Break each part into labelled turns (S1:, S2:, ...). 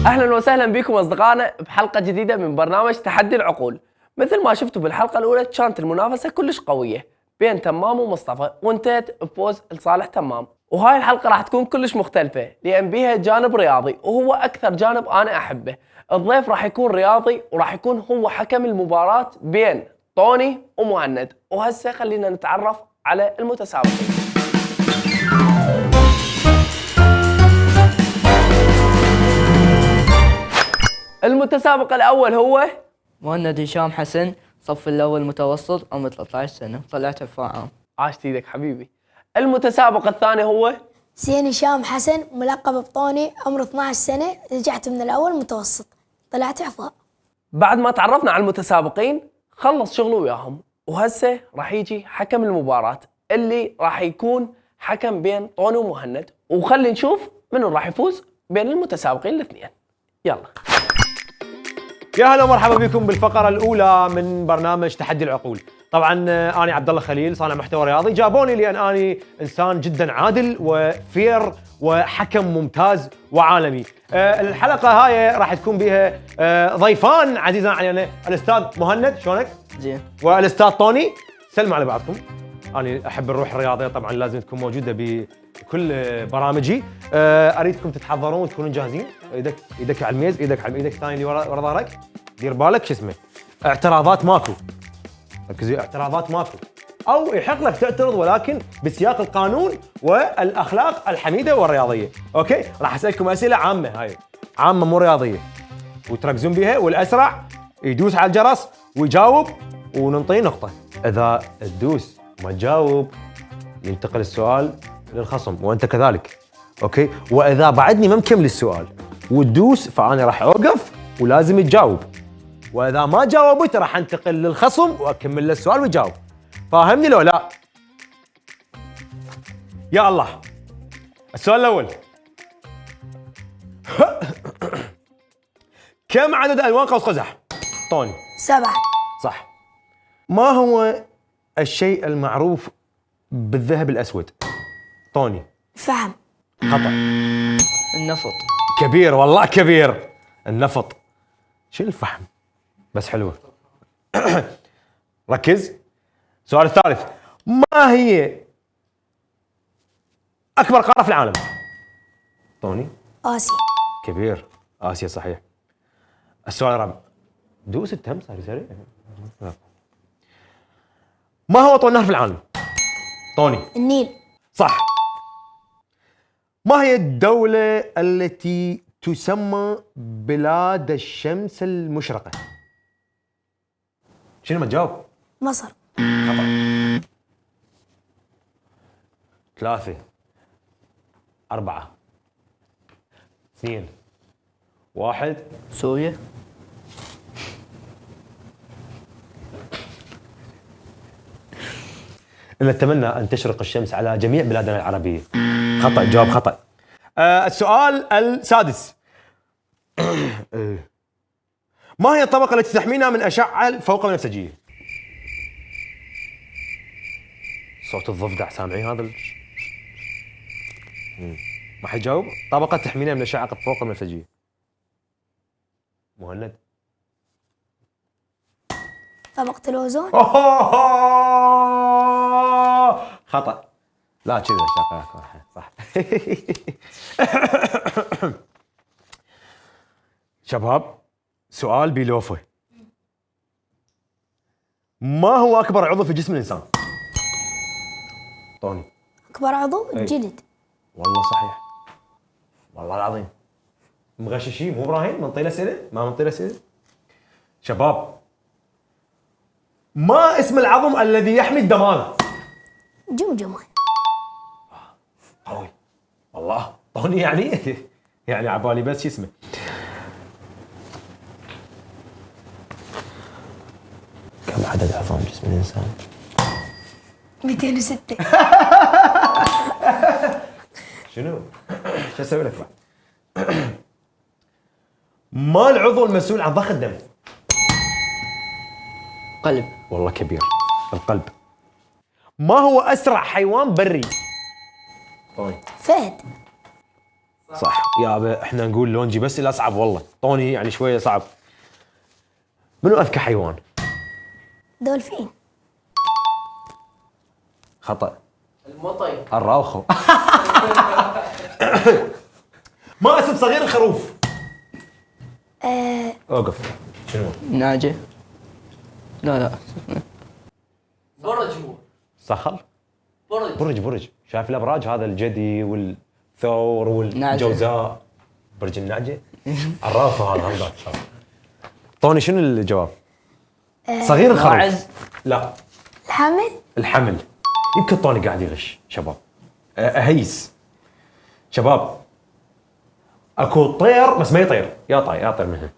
S1: اهلا وسهلا بكم اصدقائنا بحلقه جديده من برنامج تحدي العقول. مثل ما شفتوا بالحلقه الاولى كانت المنافسه كلش قويه بين تمام ومصطفى وانتهت بفوز لصالح تمام، وهاي الحلقه راح تكون كلش مختلفه لان بيها جانب رياضي وهو اكثر جانب انا احبه. الضيف راح يكون رياضي وراح يكون هو حكم المباراه بين طوني ومهند، وهسه خلينا نتعرف على المتسابقين. المتسابق الأول هو
S2: مهند هشام حسن، صف الأول متوسط، عمري 13 سنة، طلعت رفاع عام.
S1: عاشت ايدك حبيبي. المتسابق الثاني هو
S3: زين هشام حسن، ملقب بطوني، عمره 12 سنة، رجعت من الأول متوسط، طلعت عفاء.
S1: بعد ما تعرفنا على المتسابقين خلص شغله وياهم، وهسه راح يجي حكم المباراة اللي راح يكون حكم بين طوني ومهند، وخلي نشوف منو راح يفوز بين المتسابقين الاثنين. يلا.
S4: يا هلا ومرحبا بكم بالفقرة الأولى من برنامج تحدي العقول. طبعا أنا عبد الله خليل، صانع محتوى رياضي. جابوني لأن أنا إنسان جدا عادل وفير وحكم ممتاز وعالمي. الحلقة هاي راح تكون بها ضيفان عزيزان علينا، الأستاذ مهند، شلونك؟
S2: زين.
S4: والأستاذ طوني. سلموا على بعضكم. أنا أحب الروح الرياضية، طبعا لازم تكون موجودة بكل برامجي. أريدكم تتحضرون وتكونون جاهزين. ايدك على الميز، ايدك الثانية اللي ورا ظهرك. دير بالك شو اسمه، اعتراضات ماكو. ركزوا، اعتراضات ماكو، او يحق لك تعترض ولكن بسياق القانون والاخلاق الحميده والرياضيه. اوكي، راح اسالكم اسئله عامه، هاي عامه مو رياضيه، وتركزون بها، والاسرع يدوس على الجرس ويجاوب وننطيه نقطه. اذا تدوس ما تجاوب ينتقل السؤال للخصم وانت كذلك. اوكي، واذا بعدني ما مكمل السؤال وتدوس فانا راح اوقف ولازم تجاوب، واذا ما جاوبت راح انتقل للخصم واكمل له السؤال ويجاوب. فاهمني لو لا؟ يا الله. السؤال الاول. كم عدد الوان قوس قزح؟ طوني.
S3: 7.
S4: صح. ما هو الشيء المعروف بالذهب الاسود؟ طوني.
S3: فهم.
S4: خطأ.
S2: النفط.
S4: كبير والله كبير. النفط. شو الفحم؟ بس حلوة. ركز. السؤال الثالث. ما هي أكبر قارة في العالم؟ طوني.
S3: آسيا.
S4: كبير. آسيا صحيح. السؤال الرابع. دوس التهم صار سريع. ما هو أطول نهر في العالم؟ طوني.
S3: النيل.
S4: صح. ما هي الدولة التي تسمى بلاد الشمس المشرقة؟ شنو ما تجاوب؟
S3: مصر.
S4: خطأ. 3 4 2 1.
S2: سوريا.
S4: نتمنى أن تشرق الشمس على جميع بلادنا العربية. خطأ، جواب خطأ. السؤال السادس. ما هي الطبقة التي تحمينا من أشعة فوق البنفسجية؟ صوت الضفدع سامعين هذا ما حيجاوب. طبقة تحمينا من أشعة فوق البنفسجية. مهند.
S3: طبقة الأوزون.
S4: خطأ. لا كذا صح. شباب، سؤال بلوفه. ما هو أكبر عضو في جسم الإنسان؟ طوني.
S3: أكبر عضو الجلد.
S4: والله صحيح، والله العظيم. مغششين مو إبراهيم؟ منطي له أسئلة؟ ما منطي له أسئلة؟ شباب، ما اسم العظم الذي يحمي الدماغ؟
S3: جمجمة.
S4: قوي والله. طوني يعني عبالي بس شو اسمه. كم عدد عظام جسم الإنسان؟
S3: 206.
S4: شنو؟ شو اسوي لك بعد؟ ما العضو المسؤول عن ضخ الدم؟
S2: قلب.
S4: والله كبير. القلب. ما هو أسرع حيوان بري؟ طيب.
S3: فهد.
S4: صح يابا، احنا نقول لونجي بس الاصعب والله. طوني يعني شويه صعب. منو اذكى حيوان؟
S3: دولفين.
S4: خطا.
S1: المطي.
S4: الراوخو. ما اسم صغير الخروف؟ اوقف. شنو؟
S2: ناجي. لا
S1: برج هو.
S4: صخر؟
S1: برج.
S4: برج. شايف الابراج هذا الجدي والثور والجوزاء. برج النعجه. الراوخو هذا هم ذاك. طوني شنو الجواب؟ صغير الخروف.
S2: ماعز.
S4: لا.
S3: الحمل.
S4: الحمل. يمكن طوني قاعد يغش شباب. اهيس شباب. اكو طير بس ما يطير، يطير منها.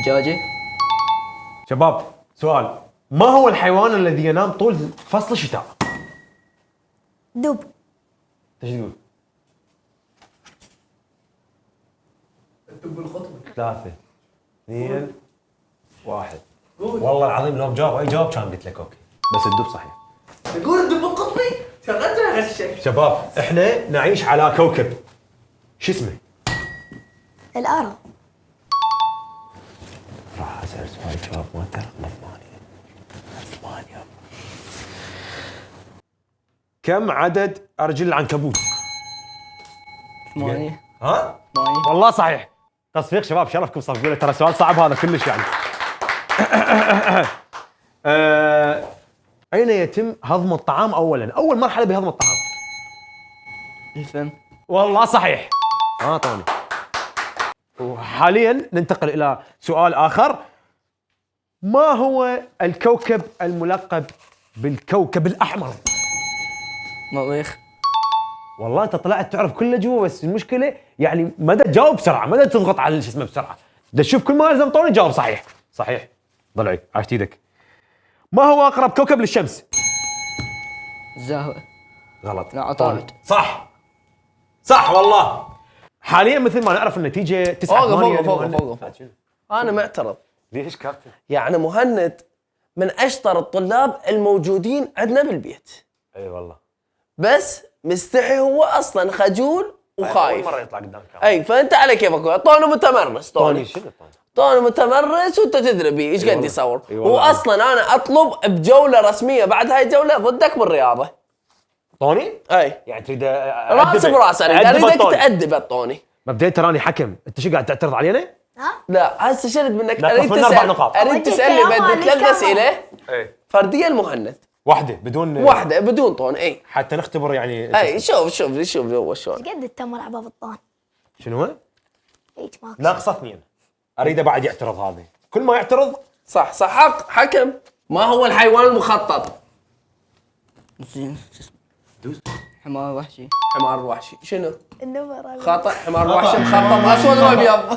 S2: دجاجة.
S4: شباب سؤال، ما هو الحيوان الذي ينام طول فصل الشتاء؟
S3: دب.
S4: ايش تقول؟
S1: الدب القطبي.
S4: 3 2 1. والله العظيم لو بجاوب اي جواب كان قلت لك اوكي، بس الدب صحيح.
S1: تقول الدب القطبي؟ شغلتها غشك.
S4: شباب احنا نعيش على كوكب شو اسمه؟
S3: الأرض.
S4: راح اسال سؤال جواب ما ترى. ثمانية. كم عدد ارجل العنكبوت؟
S2: 8.
S4: ها؟
S2: 8.
S4: والله صحيح. تصفيق شباب، شرفكم صفقوا لي، ترى سؤال صعب هذا كلش يعني. أين يتم هضم الطعام أولاً؟ أول مرحلة بهضم الطعام.
S2: الفم.
S4: والله صحيح. طوني. وحالياً ننتقل إلى سؤال آخر. ما هو الكوكب الملقب بالكوكب الأحمر؟
S2: مريخ.
S4: والله أنت طلعت تعرف كل جوا، بس المشكلة يعني ما تجاوب بسرعة، ما تضغط على شو اسمه بسرعة. تشوف كل ما لازم طوني جاوب صحيح. صحيح. ضلعي عاشت ايدك. ما هو اقرب كوكب للشمس؟
S2: الزهرة.
S4: غلط.
S2: لا عطارد.
S4: صح والله. حاليا مثل ما نعرف النتيجه 9-8.
S1: اوقف. انا معترض.
S4: ليش كابتن؟
S1: يعني مهند من اشطر الطلاب الموجودين عندنا بالبيت،
S4: اي والله.
S1: بس مستحي، هو اصلا خجول
S4: اول
S1: وخايف.
S4: مره يطلع قدام الكاميرا.
S1: اي فانت على كيفك. طوني متمرس.
S4: طوني شنو طوني؟
S1: طوني متمرس وانت تدري بيه ايش قد
S4: والله.
S1: يصور.
S4: إي والله.
S1: هو اصلا انا اطلب بجوله رسميه بعد هاي الجوله ضدك بالرياضه.
S4: طوني؟
S1: اي
S4: يعني تريد
S1: راس براس اريدك تأدب الطوني.
S4: مبدئيا تراني حكم، انت شو قاعد تعترض علينا؟
S3: ها؟
S1: لا هسه شرد منك.
S4: نقص من 4 نقاط.
S1: اريد تسالني
S3: أوديك
S1: بدي
S3: يا
S1: 3 اسئله
S4: اي
S1: فرديه المهند.
S4: واحده بدون
S1: واحده بدون طون. اي
S4: حتى نختبر يعني.
S1: اي شوف هو شلون.
S3: قد التمر على باب الطان.
S4: شنو هو؟
S3: هيك ماكو.
S4: ناقصه 2. اريده بعد يعترض هذا، كل ما يعترض.
S1: صح حكم. ما هو الحيوان المخطط؟
S2: زين. دوس. حمار وحشي.
S1: حمار وحشي. شنو؟
S3: النمر.
S1: خطأ. حمار وحشي مخطط اسود وابيض.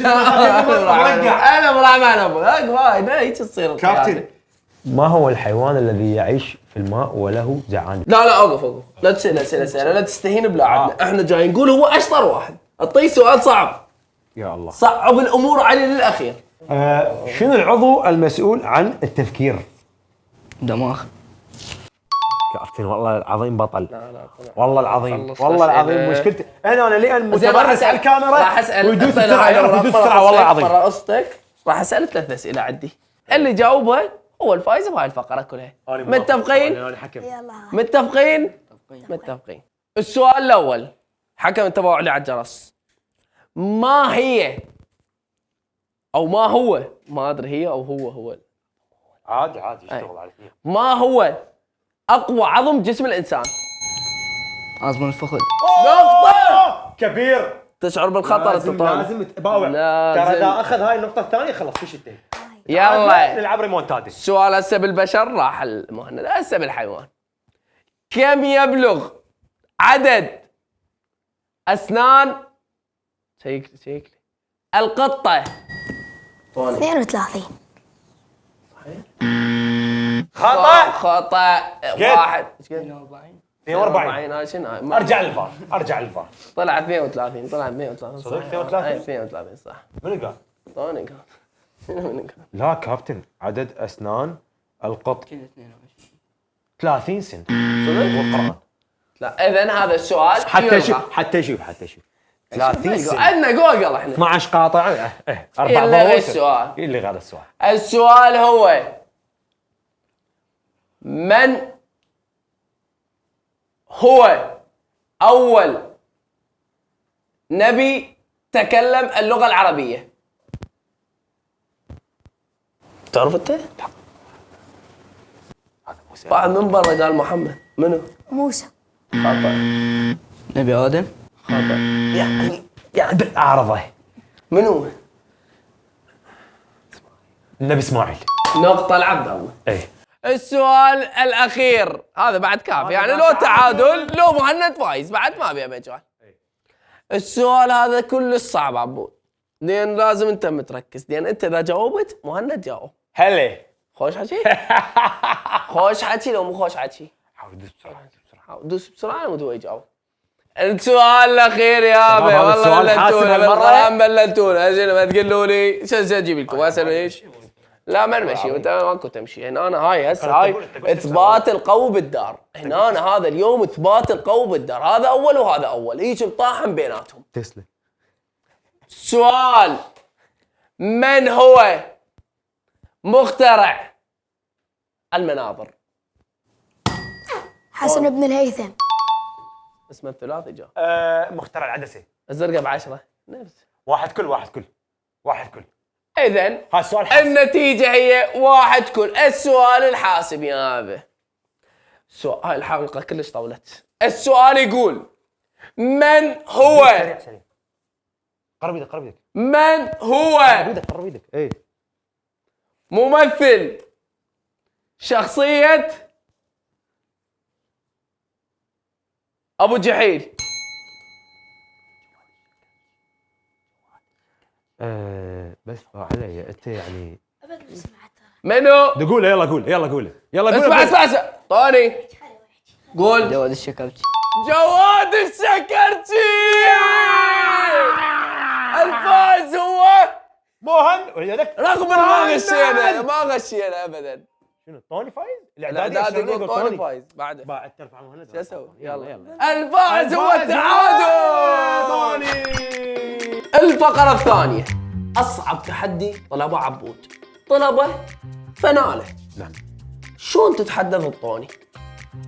S4: مرقع.
S1: انا مرعى معنا هيك تصير
S4: كابتن، ما هو الحيوان الذي يعيش في الماء وله زعانف؟
S1: لا اوقف. لا تسال اسئله لا تستهين بلاعبنا. احنا جايين نقول هو اشطر واحد. اعطيه سؤال صعب.
S4: يا الله.
S1: صعب الامور علي للاخير.
S4: شنو العضو المسؤول عن التفكير؟
S2: دماغ.
S4: كابتن والله العظيم بطل.
S1: لا
S4: والله العظيم
S1: خلص
S4: والله العظيم
S1: أسئلة.
S4: مشكلتي انا لان
S1: زين، راح
S4: متمرس على الكاميرا
S1: راح اسال.
S4: ويدوس بسرعه، يعرف يدوس بسرعه والله العظيم.
S1: قصتك راح اسال 3 اسئله عندي، اللي جاوبها هو الفايز بهاي الفقره كلها. متفقين؟
S4: انا حكم.
S3: يلا.
S1: متفقين. السؤال الاول، حكم انتبهوا علي على الجرس. ما هي او ما هو، ما ادري هي او هو
S4: عادي اشتغل على الاثنين.
S1: ما هو اقوى عظم جسم الانسان؟
S2: عظم الفخذ.
S1: نقطه.
S4: كبير.
S1: تشعر بالخطر انت طالع.
S4: لازم تباوع.
S1: لازم.
S4: ترى اذا اخذ هاي النقطه الثانيه خلاص فيش انتهي.
S1: يلا
S4: نلعب ريمونتادي.
S1: السؤال هسه بالبشر راح المهند، هسه بالحيوان. كم يبلغ عدد اسنان شيك القطه؟
S3: 32.
S1: خطأ. واحد
S2: 42.
S4: 42.
S1: هاي شنو؟
S4: ارجع للفار.
S1: طلع 32. طلع 132.
S4: صدق 32؟
S1: اي 32 صح.
S4: منو قال؟
S1: طوني قال. منو قال؟
S4: لا كابتن، عدد اسنان القط
S2: كذا 22.
S4: 30 سن.
S1: صدق؟
S4: والقرآن.
S1: لا اذا هذا السؤال
S4: حتى
S1: يلغى.
S4: شوف 30
S1: عندنا جوجل احنا.
S4: 12 قاطع 4
S1: يلا
S4: ضوابط.
S1: السؤال.
S4: اللي هذا السؤال.
S1: السؤال هو من هو أول نبي تكلم اللغة العربية؟ تعرف انت؟ واحد من برا قال محمد. منو؟
S3: موسى.
S1: خطأ.
S2: نبي آدم.
S1: خطأ.
S4: يعني بالأعرضة.
S1: منو؟
S4: النبي إسماعيل.
S1: نقطة العبد الله.
S4: اي
S1: السؤال الأخير هذا بعد كاف، يعني لو تعادل لو مهند فايز بعد ما بيها مجال. السؤال هذا كلش صعب عبود، لأن لازم أنت متركز، لأن أنت إذا جاوبت مهند جاوب.
S4: هلا.
S1: خوش حكي؟ خوش حكي لو مو خوش حكي؟
S4: حاول دوس بسرعة.
S1: دوس بسرعة مو يجاوب. السؤال الأخير يا أبي،
S4: هذا السؤال
S1: والله
S4: حاسم
S1: بلنتونا
S4: هالمرة.
S1: بالقلم بلنتونا، أجل ما تقولوا لي شو أجيب لكم أسأل إيش؟ لا ما نمشي، أنت ماكو تمشي، هنا أنا هاي هسه هاي إثبات القوي بالدار، هنا أنا هذا اليوم إثبات القوي بالدار، هذا أول وهذا أول، هيك مطاحن بيناتهم.
S4: تسلم.
S1: سؤال: من هو مخترع المناظر؟
S3: حسن بن الهيثم.
S1: اسمه الثلاثي جاء.
S4: مخترع العدسة.
S1: الزرقاء ب10 نفس.
S4: واحد كل.
S1: إذن
S4: هذا السؤال حاسم.
S1: النتيجة هي 1-1. السؤال الحاسم يا أبي. هاي الحلقة كلش طولت. السؤال يقول: من هو
S4: سريع. قرب ايدك.
S1: من هو
S4: قرب ايدك. اي
S1: ممثل شخصية أبو جحيل؟
S4: بس علي انت يعني.
S1: منو؟
S4: قوله يلا قوله.
S1: اسمع طوني قول.
S2: جواد الشكرتي.
S1: جواد الشكرتي. الفائز هو
S4: موهن ويدك.
S1: رغم ما غشينا ابدا.
S4: شنو طوني فايز؟
S1: الاعداد يقول طوني فايز بعده.
S4: بعد ترفع مهند.
S1: شو اسوي؟ يلا الفائز هو التعادل.
S4: طوني.
S1: الفقرة الثانية، أصعب تحدي طلبه عبود، طلبه فنانة.
S4: نعم.
S1: شلون تتحدى ضد طوني؟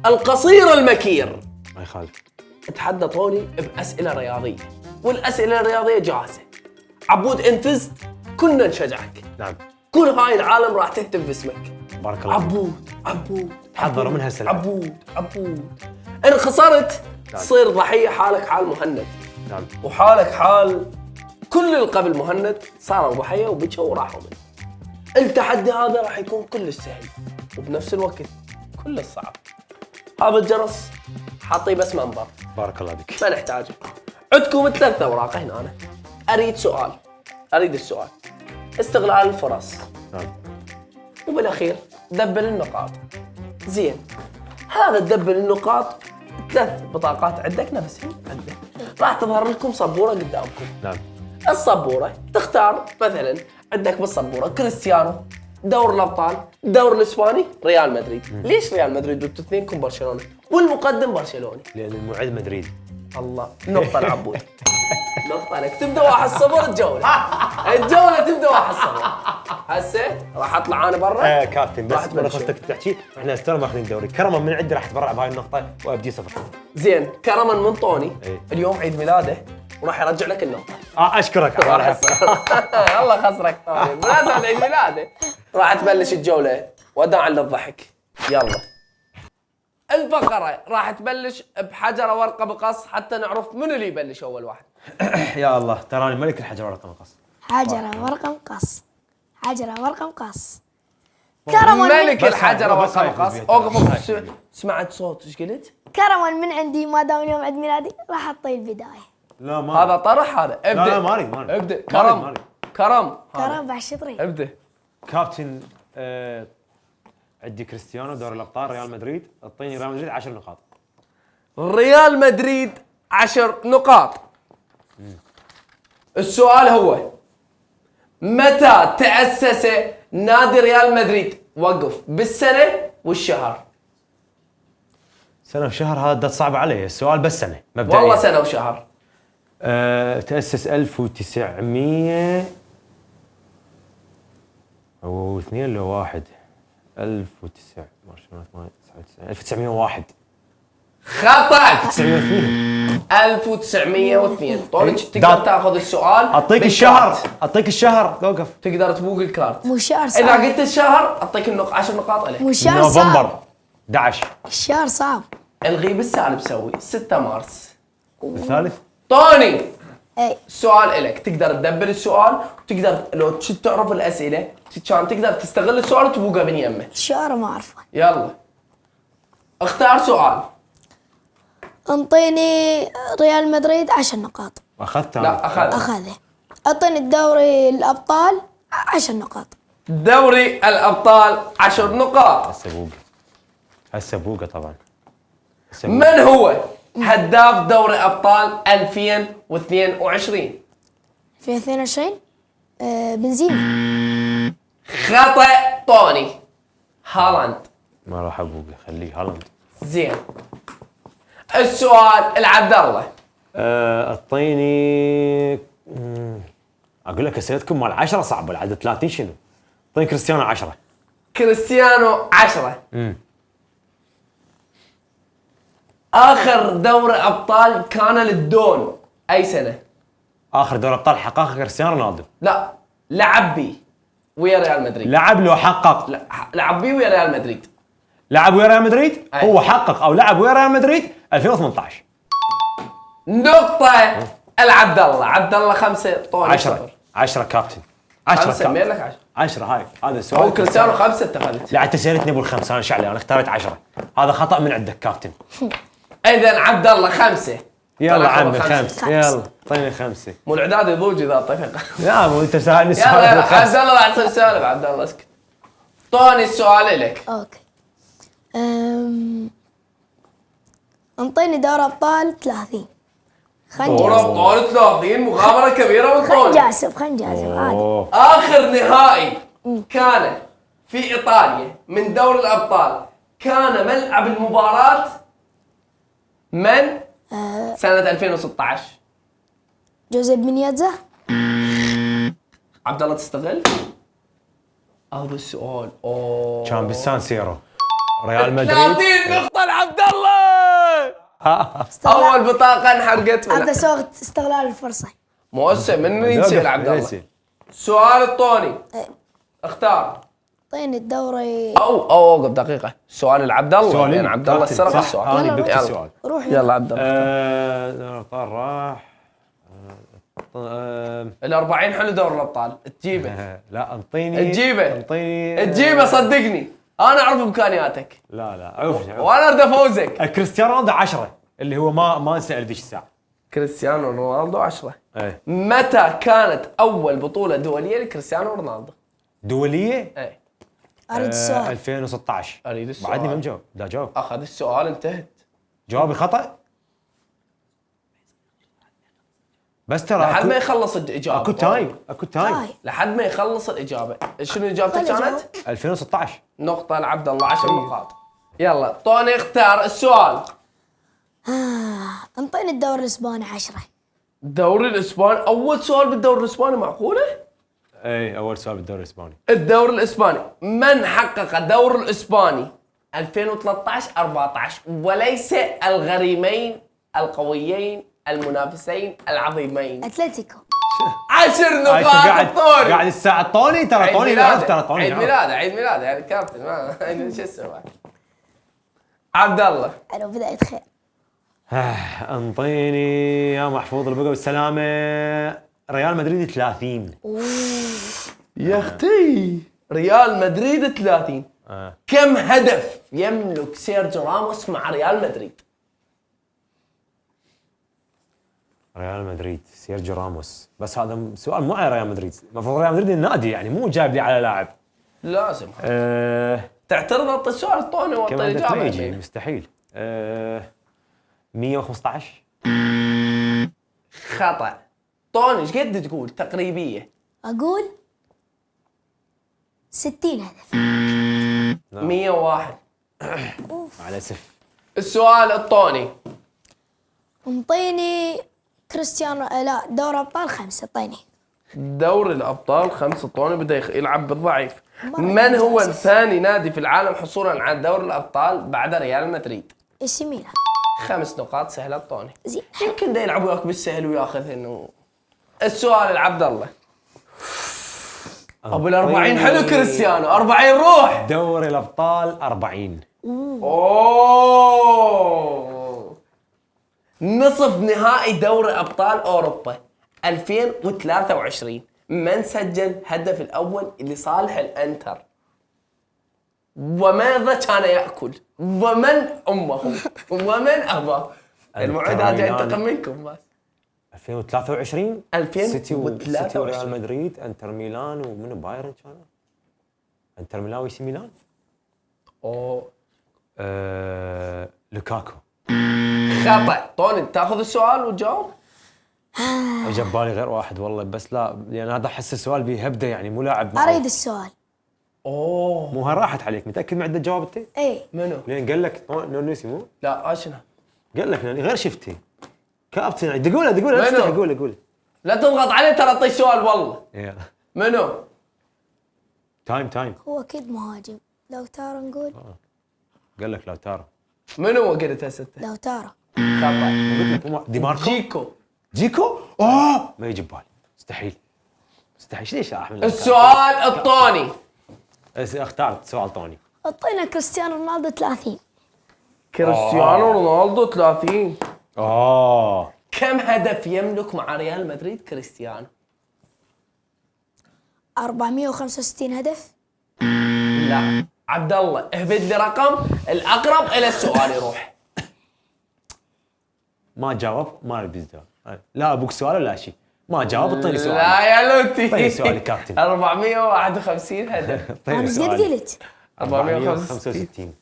S1: القصير المكير.
S4: ما يخالف.
S1: تحدى طوني بأسئلة رياضية، والأسئلة الرياضية جاهزة. عبود إن فزت كنا نشجعك.
S4: نعم.
S1: كل هاي العالم راح تهتف باسمك.
S4: بارك الله.
S1: عبود.
S4: تحضروا من هالسلام.
S1: عبود. إن خسرت تصير ضحية حالك حال مهند.
S4: نعم.
S1: وحالك حال كل اللي قبل مهند صاروا ضحية وبكوا وراحوا منه. التحدي هذا راح يكون كلش سهل وبنفس الوقت كلش صعب. هذا الجرس حاطيه بس منبر.
S4: بارك الله بك.
S1: ما نحتاجه. عندكم 3 أوراق هنا. أنا أريد السؤال. استغلال الفرص.
S4: نعم.
S1: وبالأخير دبل النقاط. زين. هذا تدبل النقاط 3 بطاقات عندك نفسهم عندك. راح تظهر لكم سبورة قدامكم.
S4: نعم.
S1: السبورة تختار مثلا عندك بالسبورة كريستيانو، دور الأبطال، دور الإسباني، ريال مدريد. ليش ريال مدريد وانتوا اثنينكم برشلونة والمقدم برشلوني؟
S4: لأن المعد مدريد.
S1: الله. نقطة العبود. نقطة لك. تبدأ 1-0 الجولة تبدأ 1-0. هسه راح أطلع أنا برا.
S4: كابتن بس أنا خفتك تحكي احنا استر ماخذين الدوري. كرما من عندي راح اتبرع بهاي النقطة وابدي 0.
S1: زين كرما من طوني.
S4: ايه.
S1: اليوم عيد ميلاده وراح يرجع لك النقطة.
S4: اشكرك.
S1: الله خسرك طوني. بمناسبة عيد ميلاده راح تبلش الجولة وداعا للضحك. يلا. الفقرة راح تبلش بحجرة ورقة بقص حتى نعرف من اللي يبلش أول واحد.
S4: يا الله تراني ملك الحجر ورقة مقص.
S3: حجرة ورقة مقص. حجرة ورقة مقص.
S1: ملك الحجرة
S4: بس
S1: ورقة
S4: هاي
S1: مقص.
S4: بيها.
S1: اوقف. سمعت صوت ايش قلت؟
S3: كرما من عندي ما دام اليوم عيد ميلادي راح اعطيه البداية.
S4: لا ما
S1: هذا طرح هذا. ابدأ.
S4: لا ما اريد
S1: ابدأ.
S4: ما أريد.
S1: كرم.
S3: كرم بعد شطري.
S1: ابدأ.
S4: كابتن عندي كريستيانو دوري الابطال ريال مدريد. اعطيني ريال مدريد 10 نقاط.
S1: ريال مدريد 10 نقاط. السؤال هو: متى تأسس نادي ريال مدريد؟ وقف بالسنة والشهر.
S4: سنة وشهر هذا صعب علي السؤال بس سنة مبدئيا.
S1: والله سنة وشهر.
S4: تأسس 1900 هو اثنين لو واحد 1901
S1: خطأ.
S4: 1902
S1: 1902. طوني تقدر تاخذ السؤال.
S4: اعطيك الشهر توقف.
S1: تقدر تبوق الكارت.
S3: مو الشهر
S1: اذا
S3: صعب.
S1: قلت الشهر اعطيك 10 نقاط عليه.
S3: مو الشهر صعب.
S4: نوفمبر 11
S3: الشهر صعب.
S1: الغي بالسالب سوي 6 مارس.
S4: الثالث
S1: طوني
S3: اي
S1: السؤال إلك، تقدر تدبر السؤال وتقدر لو تعرف الأسئلة كان تقدر تستغل السؤال وتبوقه من يمه.
S3: الشهر ما اعرفه.
S1: يلا اختار سؤال.
S3: انطيني ريال مدريد 10 نقاط.
S4: اخذتها.
S1: لا أخذ.
S3: اخذه. اعطيني الدوري الابطال 10 نقاط.
S1: دوري الأبطال 10 نقاط.
S4: هسه بوقه طبعا.
S1: من هو هداف دوري أبطال 2022؟
S3: في 22 بنزيما.
S1: خطأ. طوني هالاند.
S4: ما راح ابوقه، خليه هالاند.
S1: زين. السؤال العبد الله.
S4: اعطيني اقول لك اسئلتكم مال 10 صعبه، العدد 30 شنو؟ اعطيني كريستيانو 10.
S1: كريستيانو 10. آخر دوري أبطال كان للدون أي سنة؟
S4: اخر دوري ابطال حققها كريستيانو رونالدو.
S1: لا لعب بي ويا ريال مدريد.
S4: لعب لو حقق.
S1: لا لعب بي ويا ريال مدريد.
S4: لعب ويا ريال مدريد.
S1: أي.
S4: هو حقق او لعب ويا ريال مدريد 2018.
S1: نقطة. العبد الله. عبد الله 5. طوني
S4: 10 10 كابتن. 10
S1: 5 مين
S4: كابتن.
S1: لك 10؟
S4: 10 هاي هذا السؤال.
S1: هو كريستيانو 5 اتخذت.
S4: لا انت سالتني ابو الخمسه، انا شعلي انا اختاريت 10. هذا خطا من عندك كابتن.
S1: إذا عبد الله 5.
S4: يلا
S1: طلع
S4: عمي
S1: خمسة.
S4: 5. يلا اعطيني 5.
S1: مو الإعداد يضوج إذا اتفق.
S4: لا مو انت سالني السؤال.
S1: يلا يلا
S4: بالخمسة.
S1: عبد الله راح تصير سالب. عبد الله اسكت. طوني السؤال لك.
S3: اوكي. انطيني دوري ابطال 30.
S1: دوري أبطال 30 مغامرة كبيرة من طوني.
S3: خنجاسب عادي.
S4: أوه.
S1: آخر نهائي كان في إيطاليا من دوري الأبطال كان ملعب المباراة من سنة 2016.
S3: جوزيب مينياتزا.
S1: عبد الله تستغل هذا السؤال. اوه
S4: كان بالسان سيرو ريال
S1: 30
S4: مدريد.
S1: نقطة لعبد الله. أول بطاقة انحرقت
S3: هذا
S1: منها.
S3: سوق استغلال الفرصة.
S1: مؤسس من ينسى عبد الله. سؤال الطوني.
S3: إيه.
S1: اختار.
S3: اعطيني الدوري.
S1: او اوقف دقيقة. سؤال العبد الله.
S4: سؤالين.
S1: يعني عبد الله
S4: كابتن،
S1: سرق
S4: صح.
S1: السؤال.
S4: أنا
S3: يلا،
S4: بكت
S1: يلا.
S4: السؤال.
S3: روح
S1: يلا عبد الله.
S4: دوري الابطال راح.
S1: ال 40 حلو دوري الابطال تجيبه.
S4: لا انطيني.
S1: تجيبه.
S4: انطيني.
S1: تجيبه صدقني. انا اعرف امكانياتك
S4: لا عوف
S1: وانا اريد افوزك.
S4: كريستيانو رونالدو 10 اللي هو ما نسال ذيك الساعه.
S1: كريستيانو رونالدو 10.
S4: ايه
S1: متى كانت اول بطولة دولية لكريستيانو رونالدو؟
S4: دوليه.
S1: ايه
S3: اريد السؤال.
S4: 2016.
S1: اريد السؤال.
S4: بعدني ما مجاوب. دا جاوب.
S1: اخذ السؤال انتهت.
S4: جوابي خطا. بس ترى
S1: لحد ما
S4: اكو
S1: يخلص الاجابة.
S4: اكو تايم.
S3: هاي.
S1: لحد ما يخلص الاجابة. شنو اجابتك
S3: خلي
S1: كانت؟
S3: جاوب.
S4: 2016.
S1: نقطة لعبد الله 10 نقاط. يلا طوني اختار السؤال.
S3: انطيني الدوري الاسباني 10.
S1: الدوري الاسباني. اول سؤال بالدوري الاسباني معقولة؟
S4: اي اول سؤال بالدوري الاسباني.
S1: الدوري الاسباني. من حقق الدوري الاسباني 2013 14 وليس الغريمين القويين المنافسين العظيمين؟
S3: اتلتيكو.
S1: 10 نقاط الطوري.
S4: قاعد الساعه طوني ترى
S1: عيد
S4: طوني
S1: ميلاده.
S4: يعرف ترى طوني
S1: عيد
S4: يعرف.
S1: ميلاده عيد ميلاده يعني كابتن ما شو اسمه. عبد الله.
S3: حلو بداية خير.
S4: انطيني يا محفوظ البقى بالسلامه. ريال مدريد 30.
S1: يا اختي ريال مدريد 30. كم هدف يملك سيرجيو راموس مع ريال مدريد؟
S4: ريال مدريد سيرجيو راموس. بس هذا سؤال مو على ريال مدريد، المفروض ريال مدريد النادي يعني مو جايب لي على لاعب.
S1: لازم تعترض اعطي السؤال الطوني واعطي
S4: كمان ما
S1: الاجابه.
S4: يجي مستحيل. 115.
S1: خطا. طوني ايش قد تقول تقريبيه؟
S3: اقول 60 هدف.
S1: 101.
S3: اوف.
S4: مع الاسف.
S1: السؤال الطوني.
S3: انطيني كريستيانو لا دوري ابطال 5 اعطيني.
S1: دوري الابطال 5 طوني بده يلعب بالضعيف.
S3: مرة
S1: من هو
S3: إنجاز.
S1: ثاني نادي في العالم حصولا على دوري الابطال بعد ريال مدريد؟
S3: اي سي ميلان.
S1: 5 نقاط سهله طوني.
S3: زين.
S1: يمكن ده يلعب وياك بالسهل وياخذ انه السؤال العبد الله. ابو ال 40 حلو كريستيانو 40 روح.
S4: دوري الابطال 40.
S1: اوه نصف نهائي دوري ابطال اوروبا 2023 من سجل هدف الاول لصالح الانتر؟ وماذا كان ياكل؟ ومن امه؟ ومن اباه؟ الموعد هذا ينتقم منكم بس.
S4: 2023
S1: 2023.
S4: سيتي وريال مدريد، انتر ميلان ومنو بايرن كانوا؟ انتر ميلان وسي ميلان؟
S1: اوه
S4: لوكاكو.
S1: خطأ. طوني تاخذ السؤال وتجاوب.
S4: جاب بالي غير واحد والله، بس لا لان هذا احس السؤال بيهبده يعني مو لاعب معروف.
S3: اريد السؤال.
S1: اوه
S4: مو راحت عليك، متاكد ما عندك جواب انت؟
S3: اي
S1: منو؟
S4: لين قال لك نونيسي مو؟
S1: لا اشنو؟
S4: قال لك غير شفتي كابتن دقوله لا
S1: منو؟
S4: تستحي قول
S1: لا تضغط عليه ترى اعطيه سؤال والله.
S4: يلا
S1: منو؟
S4: تايم
S3: هو اكيد مهاجم. لو تارا نقول
S4: قال لك لوتارو.
S1: منو وقلت هسه؟
S3: لو تارا.
S1: خطأ.
S4: قلت لك دي ماركو
S1: جيكو.
S4: ما يجي ببالي مستحيل ليش يا احمد؟
S1: السؤال الطوني.
S4: اخترت سؤال طوني.
S3: اعطينا كريستيانو رونالدو 30.
S1: كريستيانو رونالدو 30.
S4: اوه
S1: كم هدف يملك مع ريال مدريد كريستيانو؟
S3: 465 هدف.
S1: لا عبد الله اهبد لي رقم الاقرب الى السؤال يروح.
S4: ما جاوب ما اريد الجواب. لا ابوك سؤال ولا شيء. ما جاوب اعطيني سؤال.
S1: لا يا لوتي.
S4: طيب سؤالي كابتن.
S1: 451 هدف.
S3: انا ايش قد قلت؟
S1: 465.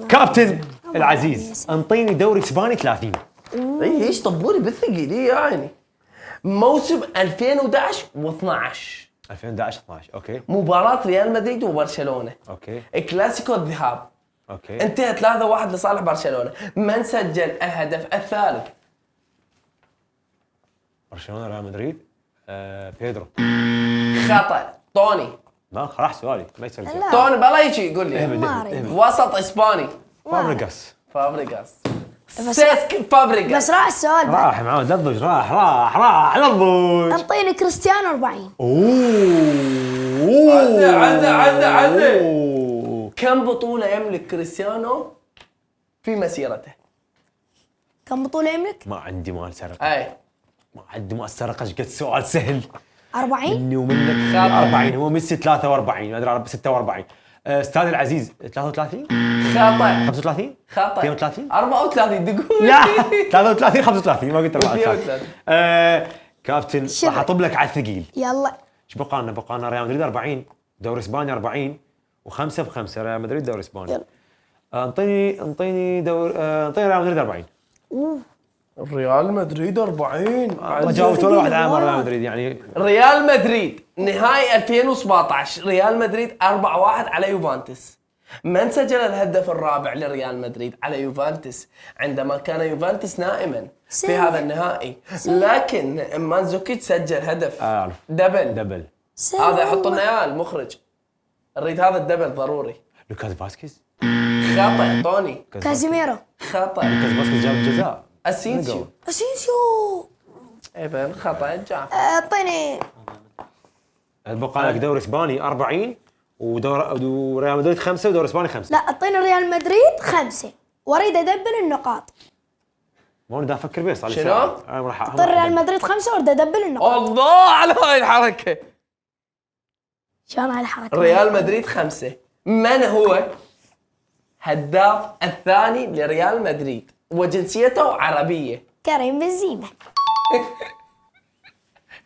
S4: كابتن العزيز انطيني دوري اسباني 30.
S1: اي ايش طبولي بالثقيل يعني. موسم 2011 و12
S4: 2011 12 اوكي
S1: مباراة ريال مدريد وبرشلونة.
S4: اوكي
S1: كلاسيكو الذهاب.
S4: اوكي
S1: انتهى 3-1 لصالح برشلونة. من سجل الهدف الثالث؟
S4: برشلونه ريال مدريد بيدرو.
S1: خطأ. طوني.
S4: ما راح سؤالي ما يصير جواب.
S3: لا.
S1: طوني بلا يجي يقول لي.
S3: ما اريد.
S1: وسط اسباني.
S4: فابريغاس.
S1: فابريغاس.
S3: بس
S1: سيسك فابريغاس.
S3: بس راح السؤال بعد.
S4: راح معود لضج راح لضج.
S3: انطيني كريستيانو 40.
S1: عزة. كم بطولة يملك كريستيانو في مسيرته؟
S3: كم بطولة يملك؟
S4: ما عندي مال سرقه
S1: اي
S4: ما عندي مال سرقه ايش قد سؤال سهل
S3: 40.
S4: مني ومنك.
S1: خطأ.
S4: 40 هو ميسي 43 ما ادري 46. استاذ العزيز 33
S1: خطأ.
S4: 35
S1: خطأ.
S4: 32
S1: 34 تقول.
S4: لا 33 35 ما قلت
S1: 32.
S4: 34. كابتن
S3: شبه.
S4: راح اطب لك على الثقيل.
S3: يلا
S4: ايش بقى لنا ريال مدريد 40 دوري اسباني 40 و5 ب5 ريال مدريد دوري اسباني.
S3: يلا.
S4: انطيني ريال مدريد 40.
S1: ريال مدريد 40.
S4: ما جاوبت ولا واحد على ريال مدريد يعني.
S1: ريال مدريد نهائي 2017 ريال مدريد 4-1 على يوفنتوس. من سجل الهدف الرابع لريال مدريد على يوفنتوس عندما كان يوفنتوس نائما في
S3: سهل.
S1: هذا النهائي؟ لكن مانزوكيتش سجل هدف
S4: اعرف
S1: دبل. هذا يحط لنا اياه المخرج. نريد هذا الدبل ضروري.
S4: لوكاس فاسكيز.
S1: خطأ. طوني.
S3: كازيميرو.
S1: خطأ.
S4: لوكاس فاسكيز جاب الجزاء.
S1: اسينسيو.
S3: اسينسيو.
S1: ايضا خطأ. جعفر.
S3: اعطيني
S4: بقى لك دوري اسباني 40 وريال مدريد 5 ودوري اسباني 5.
S3: لا اعطيني ريال مدريد 5 واريد ادبل النقاط.
S4: ما انا افكر بيه صار لي
S1: شنو؟
S4: ساعة. انا راح
S3: اعطيني ريال مدريد 5 واريد ادبل النقاط.
S1: الله على هاي الحركة.
S3: شلون هاي الحركة؟
S1: ريال مدريد 5. من هو هداف الثاني لريال مدريد وجنسيته عربية؟
S3: كريم بنزيما.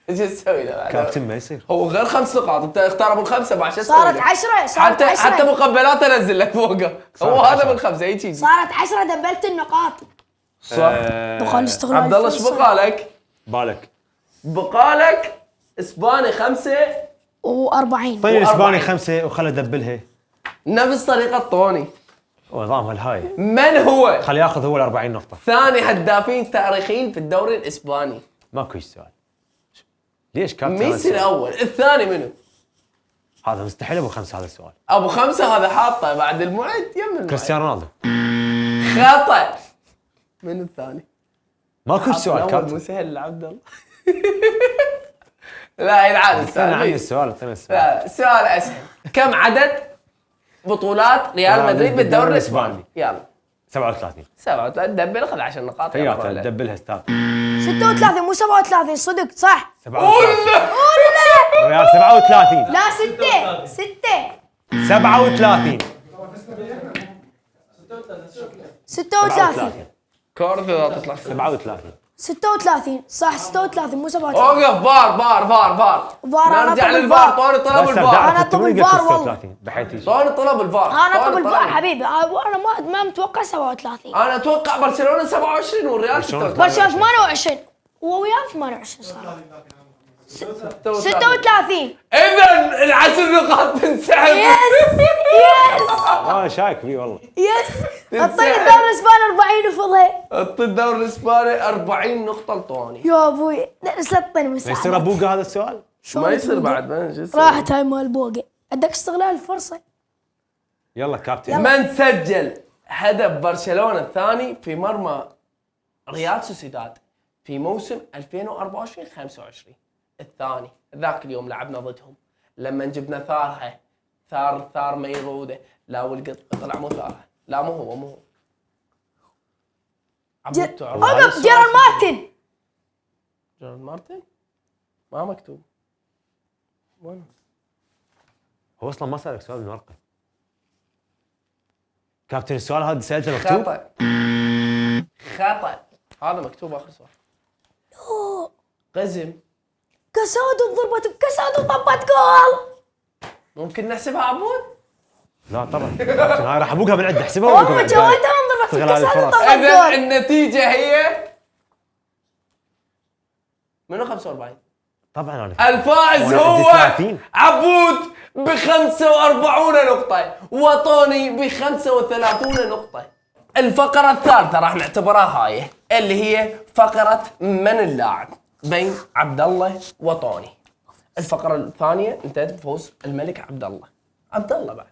S1: ايش تسوي له؟
S4: كابتن ما يصير.
S1: هو غير 5 نقاط، انت اختار ابو الخمسه بعد شو تسوي له؟
S3: صارت 10 صارت
S1: حتى
S3: 10
S1: مقبلات انزل لك فوقه. هو
S4: صارت
S1: هذا
S4: 10.
S1: من 5 هيك يجي.
S3: صارت 10 دبلت النقاط.
S1: صح.
S3: بقى الاستغلال
S1: عبد الله ايش
S3: الفرصة.
S1: بقى لك؟
S4: بالك
S1: بقى لك اسباني 5
S3: و40.
S4: طيب الاسباني 5 وخله دبلها.
S1: نفس طريقه طوني.
S4: نظام هالهاي.
S1: من هو
S4: خليه ياخذ هو ال 40 نقطة.
S1: ثاني هدافين تاريخيين في الدوري الاسباني؟
S4: ماكو سؤال. ليش كابتن؟
S1: ميسي الاول، الثاني منو؟
S4: هذا مستحيل ابو 5 هذا السؤال.
S1: ابو 5 هذا حاطه بعد المعد يم المعد.
S4: كريستيانو رونالدو.
S1: خطأ. من الثاني؟
S4: ماكو سؤال
S1: الأول
S4: كابتن.
S1: مو سهل لعبد الله. لا ينعاد
S4: انا عندي
S1: السؤال.
S4: السؤال.
S1: لا، سؤال اسهل. كم عدد بطولات ريال مدريد بالدوري الاسباني؟ يلا
S4: 37.
S1: 7 دبل خذ 10 نقاط. يلا
S4: تياتا
S1: روح.
S4: دبلها استاذ.
S3: 36 مو 37 صدق صح.
S4: 37. ريال 37.
S3: لا 6
S4: 37.
S3: 36
S1: كارثة إذا تطلع
S4: 37.
S3: 36 صح 36 مو 37.
S1: اوقف فار.
S3: فار، أنا
S1: نرجع
S3: أطلب
S1: للفار.
S3: الفار.
S1: طوني طلب
S4: بس
S1: الفار.
S3: أنا أطلب الفار والله.
S4: بحيث يجي.
S1: طوني طلب الفار.
S3: انا
S1: طوني
S3: طب الفار
S1: طلب.
S3: حبيبي انا ما متوقع 37.
S1: انا اتوقع برشلونه 27 والريال 36.
S3: برشلونه 28 وياه 28 صار 36.
S1: اذا العشر نقاط تنسحب.
S3: يس
S4: شايك فيه والله.
S3: يس اعطيني الدوري الاسباني 40 وفضها.
S1: اعطي الدوري الاسباني 40 نقطه لطوني.
S3: يا ابوي سطني
S4: ما يصير
S3: مساعدة.
S4: ابوقه هذا السؤال؟
S1: ما يصير بعد ما نجي.
S3: راحت هاي مال بوقي. عندك استغلال الفرصه.
S4: يلا كابتن.
S1: من سجل هدف برشلونه الثاني في مرمى ريال سوسيداد في موسم 2024-25؟ الثاني ذاك اليوم لعبنا ضدهم لما جبنا ثارها ثار ميروده. لا والقط طلع مو ثارها. لا مو هو. عبود تعرف
S3: اوقف جيرار مارتن.
S1: جيرارد مارتن ما مكتوب. وين؟
S4: هو اصلا ما سالك سؤال من ورقه. كابتن السؤال هذا سالته مكتوب؟
S1: خطأ. هذا مكتوب اخر سؤال. قزم.
S3: كاسادو ضربت بكاسادو طبت جول.
S1: ممكن نحسبها عبود؟
S4: لا طبعا. كابتن هاي راح ابوقها من عندي احسبها
S3: والله
S4: وابوقها من
S3: جويتها
S4: عندي.
S3: من ضربت
S4: استغلال
S3: بكاسادو
S4: الفرص.
S3: طبت
S1: اذا
S3: جول.
S1: النتيجه هي منو 45؟
S4: طبعا انا
S1: الفائز
S4: وأنا
S1: هو
S4: عندي 30.
S1: عبود ب 45 نقطة وطوني ب 35 نقطة. الفقرة الثالثة راح نعتبرها هاي اللي هي فقرة من اللاعب بين عبد الله وطوني. الفقرة الثانية انتهت بفوز الملك عبد الله. عبد الله بعد.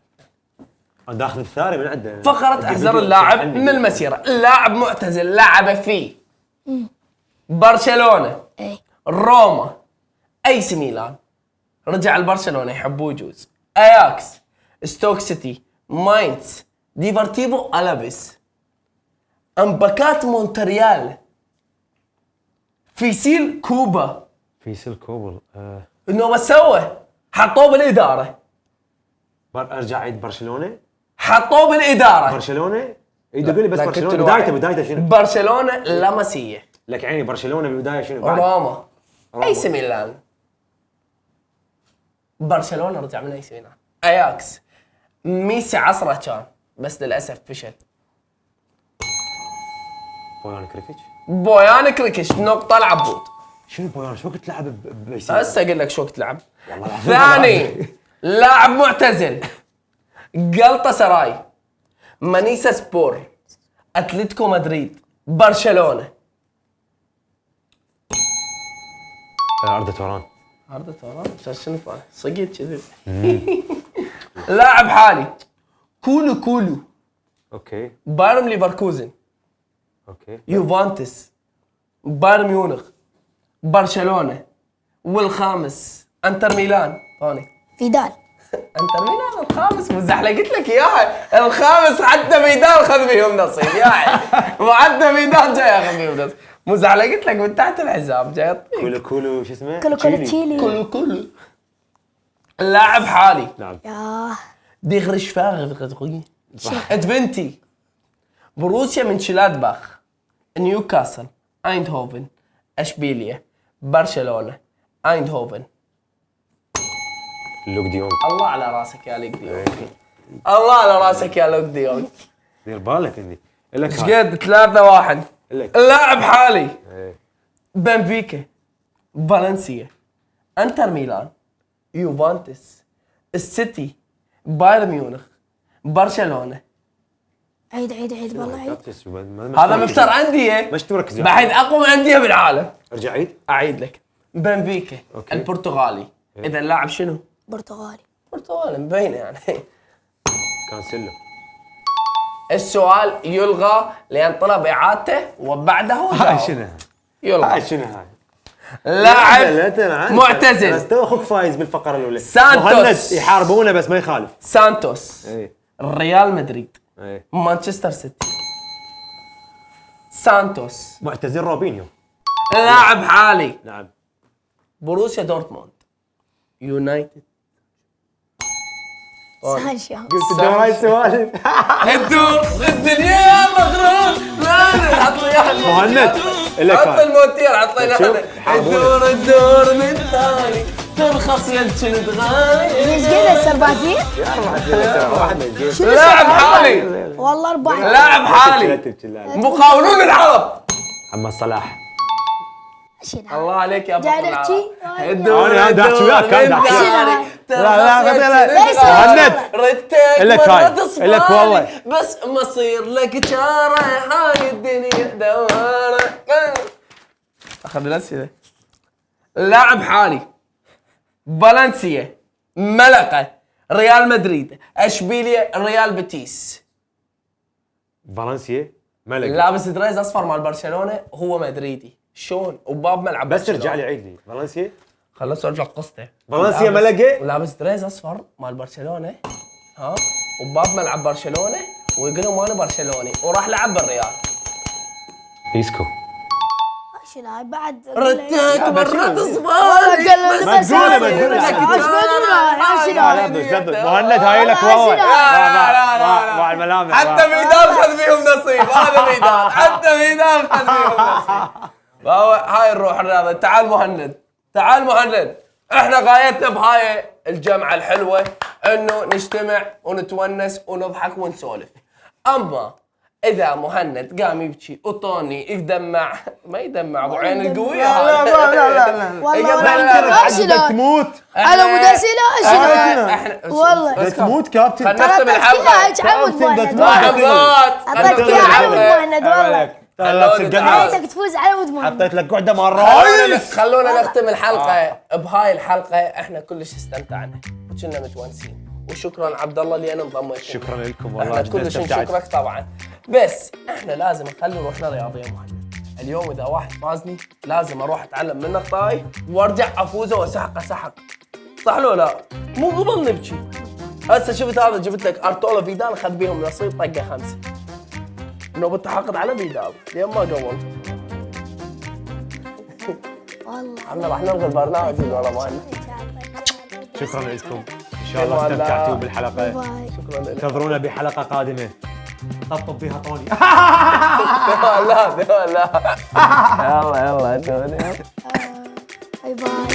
S4: انا داخل الثاني من عنده.
S1: فقرة احذر اللاعب من المسيرة. اللاعب معتزل لعب في برشلونة،
S3: اي
S1: روما، اي سي ميلان، رجع لبرشلونه يحبوه يجوز، اياكس، ستوك سيتي، ماينز، ديفارتيفو الابيس، امباكات مونتريال، فيسيل كوبا.
S4: فيسل كوبل.
S1: انه ما سوى حطوه بالاداره.
S4: ارجع عيد برشلونه.
S1: حطوه بالاداره.
S4: برشلونه. يقول لي بس
S1: لا،
S4: برشلونه
S1: كنت
S4: بدايته
S1: الواحد.
S4: بدايته شنو؟
S1: برشلونه لاماسيه،
S4: لك عيني برشلونه بالبدايه شنو؟ بعد؟
S1: روما، اي سي ميلان. برشلونه رجع من اي سي ميلان. اياكس ميسي عصره كان بس للاسف فشل.
S4: بويان كريكيتش.
S1: بويان كريكيش نقطه العبود.
S4: شنو بويان شو وقت لعب بيسي؟
S1: هسه اقول لك شو وقت لعب.
S4: والله العظيم
S1: ثاني لاعب معتزل جلطة سراي، مانيسا سبور، اتلتيكو مدريد، برشلونه.
S4: اردا توران.
S1: عرضة توران شنو فاهم صقيت كذي. لاعب حالي كولو
S4: اوكي
S1: بايرن ليفركوزن،
S4: اوكي.
S1: يوفنتوس، بايرن ميونخ، برشلونه، والخامس انتر ميلان. ثاني
S3: فيدال.
S1: انتر ميلان الخامس قلت لك اياها. الخامس حتى فيدال خذ فيهم نصيب يا عيل. وحتى فيدال جاي ياخذ فيهم نصيب. قلت لك من تحت الحزام جاي يعطيك.
S4: كولو شو اسمه؟
S3: كلو تشيلي.
S1: كله اللاعب حالي
S4: نعم.
S3: ياه
S1: ديغريش فاغ ادفنتي، بروسيا منشلادباخ، نيوكاسل، ايندهوفن، اشبيليا، برشلونه، ايندهوفن.
S4: لوك ديونج.
S1: الله على راسك يا لوك ديونج. الله على راسك يا لوك ديونج.
S4: دير بالك اني لك
S1: ايش قد 3-1.
S4: لك.
S1: اللاعب حالي
S4: إيه.
S1: بنفيكا، فالنسيا، انتر ميلان، يوفنتوس، السيتي، بايرن ميونخ، برشلونه،
S3: عيد والله عيد.
S1: هذا مفتر أندية
S4: مش تركز
S1: بعد أقوى أندية بالعالم.
S4: ارجع عيد.
S1: أعيد لك. بنفيكا
S4: أوكي.
S1: البرتغالي. إذا اللاعب شنو؟
S3: برتغالي.
S1: برتغالي مبينة يعني.
S4: كانسيلو.
S1: السؤال يلغى لأن طلب إعادته وبعده
S4: هاي
S1: جاوب.
S4: شنو؟
S1: يلغى.
S4: هاي شنو هاي؟
S1: لاعب معتزل.
S4: بس تو اخوك فايز بالفقره الاولى.
S1: سانتوس.
S4: مهند يحاربونه بس ما يخالف.
S1: سانتوس.
S4: اي
S1: ريال مدريد.
S4: اي
S1: مانشستر سيتي. سانتوس.
S4: معتزل روبينيو.
S1: لاعب حالي.
S4: نعم.
S1: بروسيا دورتموند. يونايتد.
S3: سانشو.
S4: قلت هاي السوالف.
S1: الدور الدنيا يا مغرور. لا حط لي اياها.
S4: مهند لك
S1: حط
S4: هاي.
S1: الموتير حط لي
S4: شوف،
S1: اياها. الدور من ثاني ترخص يلتشن تغاير.
S3: ايش كذا السرباكين؟
S1: لاعب حالي.
S3: والله 4.
S1: لاعب حالي. مقاولون العرب.
S4: محمد صلاح.
S1: الله عليك يا
S3: جاي
S1: بطل
S3: نحكي؟
S1: العرب.
S4: أنا قاعد أحكي وياك، قاعد أحكي
S3: وياك.
S4: مهند.
S1: ردتك
S4: إلك هاي.
S1: مرة تصبر
S4: إلك والله.
S1: بس مصير لك شارع هاي الدنيا دوارة. اخذ الاسئله. لاعب حالي. فالنسيا. ملقا. ريال مدريد. اشبيليا. ريال بيتيس.
S4: فالنسيا ملك.
S1: لابس دريز اصفر مال برشلونه هو مدريدي. شلون؟ وباب ملعب
S4: بس
S1: برشلونة.
S4: ارجع لي عيد لي فالنسيا.
S1: خلص اسولف لك قصته.
S4: فالنسيا
S1: ولابس-
S4: ملقة؟
S1: ولابس دريز اصفر مال برشلونه ها وباب ملعب برشلونه ويقول لهم انا برشلوني وراح لعب بالريال.
S4: ايسكو.
S3: شنو هاي بعد؟
S1: ردك مرة تصبر.
S4: مهند هاي لك والله. مع الملامح.
S1: حتى ميدان خذ فيهم نصيب. هذا ميدان حتى ميدان خذ فيهم نصيب. فهو هاي الروح الرياضة. تعال مهند. تعال مهند. احنا غايتنا بهاي الجمعة الحلوة انه نجتمع ونتونس ونضحك ونسولف. اما اذا مهند قام يبكي وطوني يدمع ما يدمع ابو عين القوية.
S3: والله
S4: تموت.
S3: انا مود اسئله والله
S4: تموت كابتن.
S1: خلنا نختم الحلقة.
S3: عمود مهند
S1: لحظات.
S3: اعطيتك اياها عمود مهند والله
S4: حطيت
S3: ليتك تفوز على عمود مهند.
S4: لك قعده مع الرئيس.
S1: خلونا نختم الحلقة. بهاي الحلقة احنا كلش استمتعنا وكنا متونسين وشكرا عبد الله اللي انا انضميت.
S4: شكرا لكم والله
S1: احنا
S4: جدا
S1: كلش
S4: استمتعت.
S1: نشكرك طبعا. بس احنا لازم نخلي روحنا رياضيه مهند. اليوم اذا واحد فازني لازم اروح اتعلم من اخطائي وارجع افوزه واسحقه سحق. صح لو لا؟ مو قبل نبكي. هسه شفت هذا جبت لك ارتولو فيدال اخذ بيهم نصيب طقه 5. نوبة تحقد على فيدال لين ما قول.
S3: والله
S1: احنا راح نلغي البرنامج ورا مهند.
S4: شكرا لكم. ان شاء الله استمتعتوا بالحلقه.
S3: باي.
S1: شكرا لك.
S4: انتظرونا بحلقه قادمه طبطب فيها طوني.
S1: لا لا يلا يلا.
S3: باي باي.